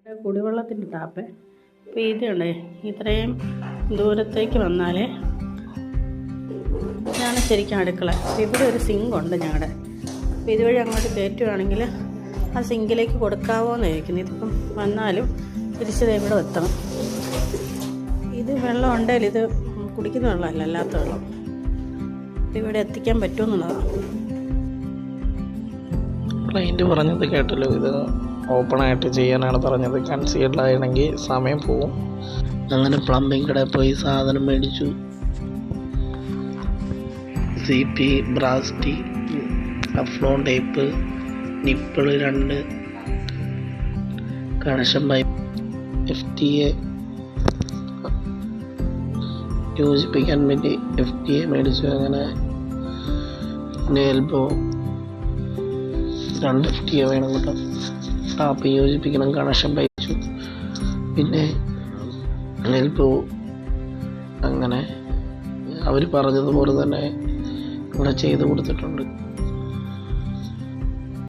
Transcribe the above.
കുടിവെള്ളത്തിൻ്റെ tap. അപ്പോൾ ഇതുണ്ട്, ഇത്രയും ദൂരത്തേക്ക് വന്നാൽ ഇതാണ് ശരിക്കും അടുക്കള. ഇവിടെ ഒരു സിങ്കുണ്ട് ഞങ്ങളുടെ. അപ്പോൾ ഇതുവഴി അങ്ങോട്ട് കയറ്റുകയാണെങ്കിൽ ആ സിങ്കിലേക്ക് കൊടുക്കാവോ എന്ന് ചോദിക്കുന്നു. ഇതിപ്പം വന്നാലും തിരിച്ചത് ഇവിടെ എത്തണം. ഇത് വെള്ളം ഉണ്ടെങ്കിൽ ഇത് കുടിക്കുന്ന വെള്ളമല്ല, അല്ലാത്ത വെള്ളം. ഇവിടെ എത്തിക്കാൻ പറ്റുമെന്നുള്ളതാണ്. ക്ലൈൻറ്റ് പറഞ്ഞത് കേട്ടല്ലോ, ഇത് ഓപ്പണായിട്ട് ചെയ്യാനാണ് പറഞ്ഞത്. കൺസീൽഡ് ആണെങ്കിൽ സമയം പോവും. അങ്ങനെ പ്ലംബിംഗ് കടയിൽ പോയി സാധനം മേടിച്ചു. CP, brass tee, teflon tape, nipple 2, connection pipe, FTA യോജിപ്പിക്കാൻ വേണ്ടി FTA മേടിച്ചു. അങ്ങനെ എൽബോ 2 FTA വേണം കേട്ടോ. ടാപ്പ് യോജിപ്പിക്കണം, കണക്ഷൻ പൈച്ചു, പിന്നെ എൽബോ. അങ്ങനെ അവർ പറഞ്ഞതുപോലെ തന്നെ ഇവിടെ ചെയ്ത് കൊടുത്തിട്ടുണ്ട്.